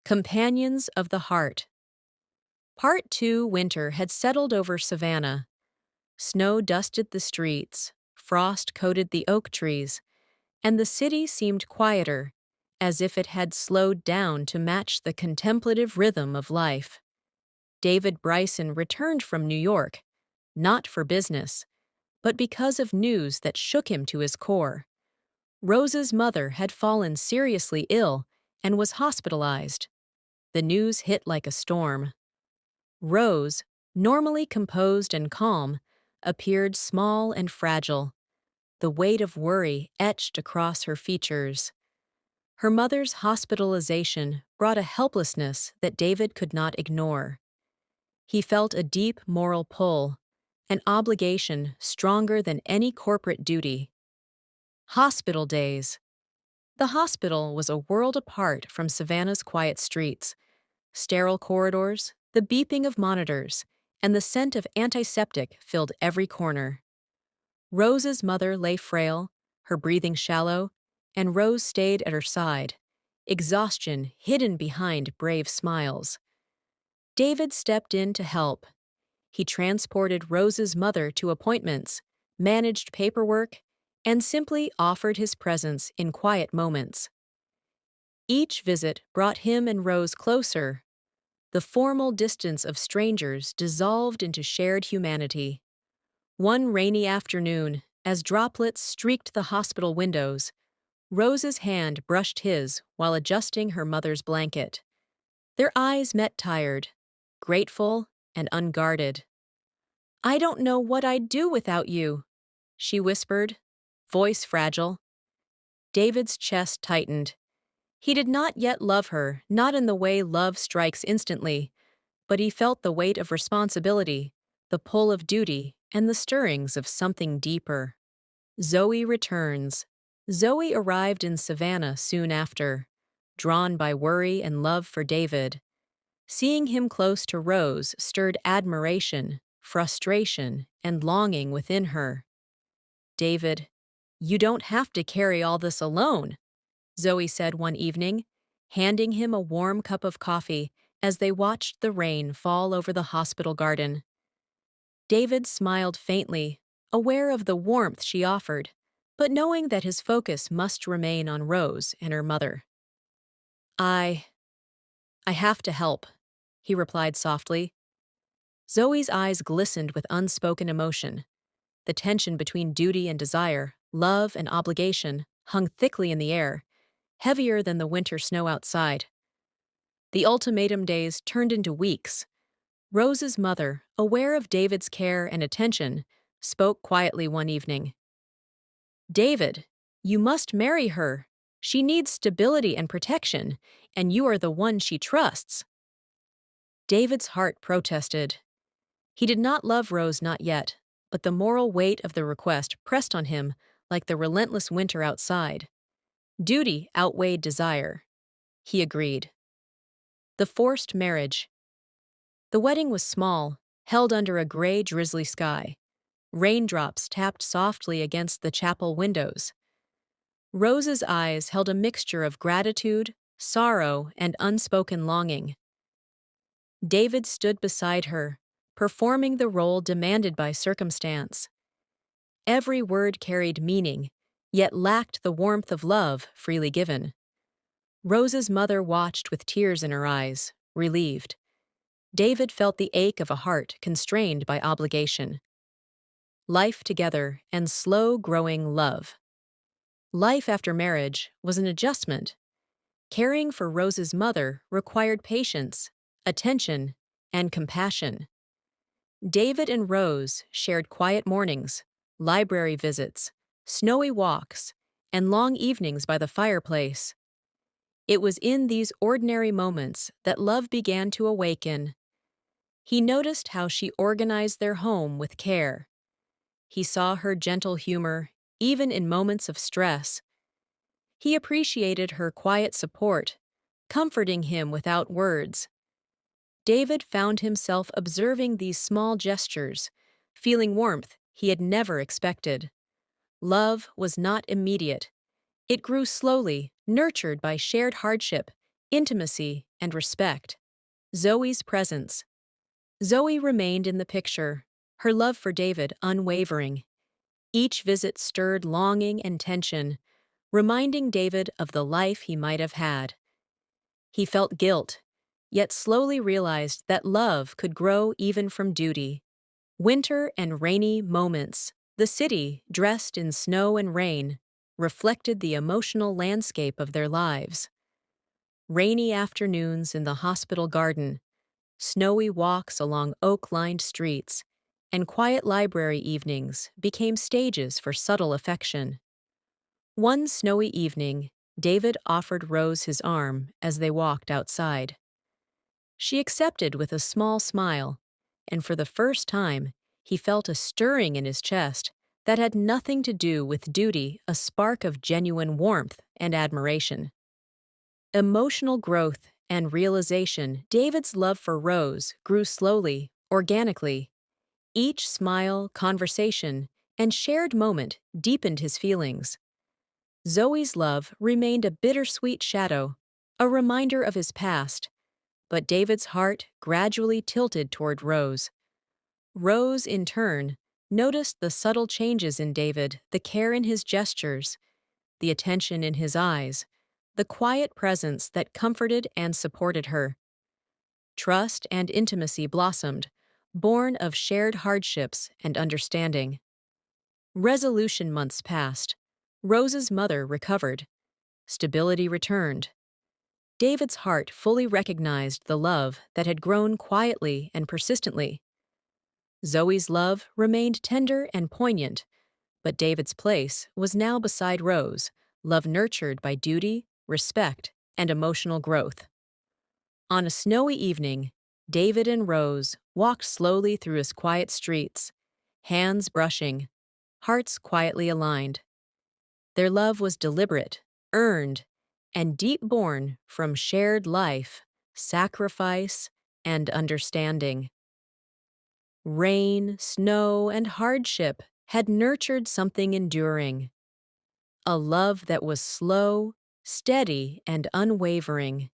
Companions of the Heart. Part 2 winter had settled over Savannah. Snow dusted the streets, frost coated the oak trees, and the city seemed quieter, as if it had slowed down to match the contemplative rhythm of life. David Bryson returned from New York, not for business, but because of news that shook him to his core. Rose's mother had fallen seriously ill and was hospitalized. The news hit like a storm. Rose, normally composed and calm, appeared small and fragile, the weight of worry etched across her features. Her mother's hospitalization brought a helplessness that David could not ignore. He felt a deep moral pull, an obligation stronger than any corporate duty. Hospital days. The hospital was a world apart from Savannah's quiet streets. Sterile corridors, the beeping of monitors, and the scent of antiseptic filled every corner. Rose's mother lay frail, her breathing shallow, and Rose stayed at her side, exhaustion hidden behind brave smiles. David stepped in to help. He transported Rose's mother to appointments, managed paperwork, and simply offered his presence in quiet moments. Each visit brought him and Rose closer. The formal distance of strangers dissolved into shared humanity. One rainy afternoon, as droplets streaked the hospital windows, Rose's hand brushed his while adjusting her mother's blanket. Their eyes met tired, grateful and unguarded. "I don't know what I'd do without you," she whispered, voice fragile. David's chest tightened. He did not yet love her, not in the way love strikes instantly, but he felt the weight of responsibility, the pull of duty, and the stirrings of something deeper. Zoe returns. Zoe arrived in Savannah soon after, drawn by worry and love for David. Seeing him close to Rose stirred admiration, frustration, and longing within her. "David, you don't have to carry all this alone," Zoe said one evening, handing him a warm cup of coffee as they watched the rain fall over the hospital garden. David smiled faintly, aware of the warmth she offered, but knowing that his focus must remain on Rose and her mother. I have to help," he replied softly. Zoe's eyes glistened with unspoken emotion. The tension between duty and desire, love and obligation, hung thickly in the air, heavier than the winter snow outside. The ultimatum days turned into weeks. Rose's mother, aware of David's care and attention, spoke quietly one evening. "David, you must marry her. She needs stability and protection, and you are the one she trusts." David's heart protested. He did not love Rose, not yet, but the moral weight of the request pressed on him like the relentless winter outside. Duty outweighed desire. He agreed. The forced marriage. The wedding was small, held under a gray, drizzly sky. Raindrops tapped softly against the chapel windows. Rose's eyes held a mixture of gratitude, sorrow, and unspoken longing. David stood beside her, performing the role demanded by circumstance. Every word carried meaning, yet lacked the warmth of love freely given. Rose's mother watched with tears in her eyes, relieved. David felt the ache of a heart constrained by obligation. Life together and slow-growing love. Life after marriage was an adjustment. Caring for Rose's mother required patience, attention, and compassion. David and Rose shared quiet mornings, library visits, snowy walks, and long evenings by the fireplace. It was in these ordinary moments that love began to awaken. He noticed how she organized their home with care. He saw her gentle humor, even in moments of stress. He appreciated her quiet support, comforting him without words. David found himself observing these small gestures, feeling warmth he had never expected. Love was not immediate. It grew slowly, nurtured by shared hardship Intimacy and respect. Zoe's presence. Zoe remained in the picture, her love for David unwavering. Each visit stirred longing and tension, reminding David of the life he might have had. He felt guilt, yet slowly realized that love could grow even from duty. Winter and rainy moments. The city, dressed in snow and rain, reflected the emotional landscape of their lives. Rainy afternoons in the hospital garden, snowy walks along oak-lined streets, and quiet library evenings became stages for subtle affection. One snowy evening, David offered Rose his arm as they walked outside. She accepted with a small smile, and for the first time, he felt a stirring in his chest that had nothing to do with duty, a spark of genuine warmth and admiration. Emotional growth and realization. David's love for Rose grew slowly, organically. Each smile, conversation, and shared moment deepened his feelings. Zoe's love remained a bittersweet shadow, a reminder of his past, but David's heart gradually tilted toward Rose. Rose, in turn, noticed the subtle changes in David, the care in his gestures, the attention in his eyes, the quiet presence that comforted and supported her. Trust and intimacy blossomed, born of shared hardships and understanding. Resolution months passed. Rose's mother recovered. Stability returned. David's heart fully recognized the love that had grown quietly and persistently. Zoe's love remained tender and poignant, but David's place was now beside Rose, love nurtured by duty, respect, and emotional growth. On a snowy evening, David and Rose walked slowly through his quiet streets, hands brushing, hearts quietly aligned. Their love was deliberate, earned, and deep born from shared life, sacrifice, and understanding. Rain, snow, and hardship had nurtured something enduring, a love that was slow, steady, and unwavering.